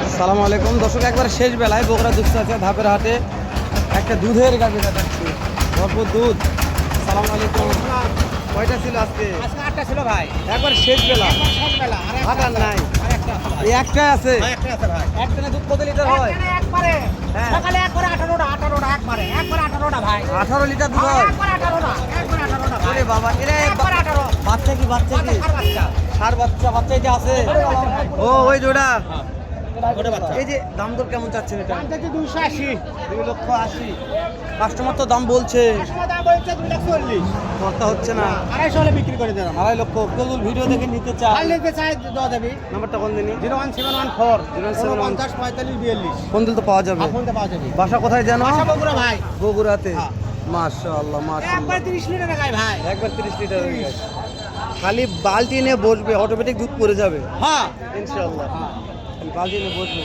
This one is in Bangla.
আসসালামু আলাইকুম দর্শক, একবার শেষ বেলায় বগুড়া দুপচাঁচিয়া ধাপের হাটে একটা দুধের গাভী দেখাচ্ছি, ভরপুর দুধ। আসসালামু আলাইকুম। কয়টা ছিল আজকে? আজকে 8টা ছিল ভাই। একবার শেষ বেলা, শেষ বেলা। ভাত আর নাই, আরেকটা আছে ভাই। এই একটাই আছে। একটা আছে ভাই। একদিনে দুধ কত লিটার হয়? একবারে হ্যাঁ। সকালে একবারে 18টা একবারে 18টা ভাই। 18 লিটার দুধ হয়। একবারে 18টা ভাই। ওরে বাবা, এরা একবারে 18। বাচ্চা কি বাচ্চা কি? আর বাচ্চা। সার বাচ্চা, বাচ্চা এটা আছে। ও ওই জোড়া। ওটা বাচ্চা। এই যে দাম দর কেমন চাচ্ছেন এটা? দাম থেকে 280। 2,80,000। কাস্টমার তো দাম বলছে, সময় দাম বলছে 240। কথা হচ্ছে না। 250 হলে বিক্রি করে দিলাম। 2.5 লক্ষ। কেউ ভিডিও দেখে নিতে চায়, আর নিতে চাই দাও দেবি। নাম্বারটা কোন দিনই? 01714 01714 50 45 42। কোন দিন তো পাওয়া যাবে। ফোনতে পাওয়া যাবে। বাসা কোথায় জানো? আশা বগুড়া ভাই। বগুড়াতে। হ্যাঁ। মাশাআল্লাহ মাশাআল্লাহ, একবার 30 লিটার গায় ভাই। একবার 30 লিটার হয়ে গেছে। খালি বালতি নিয়ে বসবে, অটোমেটিক দুধ পড়ে যাবে হ্যাঁ। ইনশাআল্লাহ। খালি বালতি নিয়ে বসবে।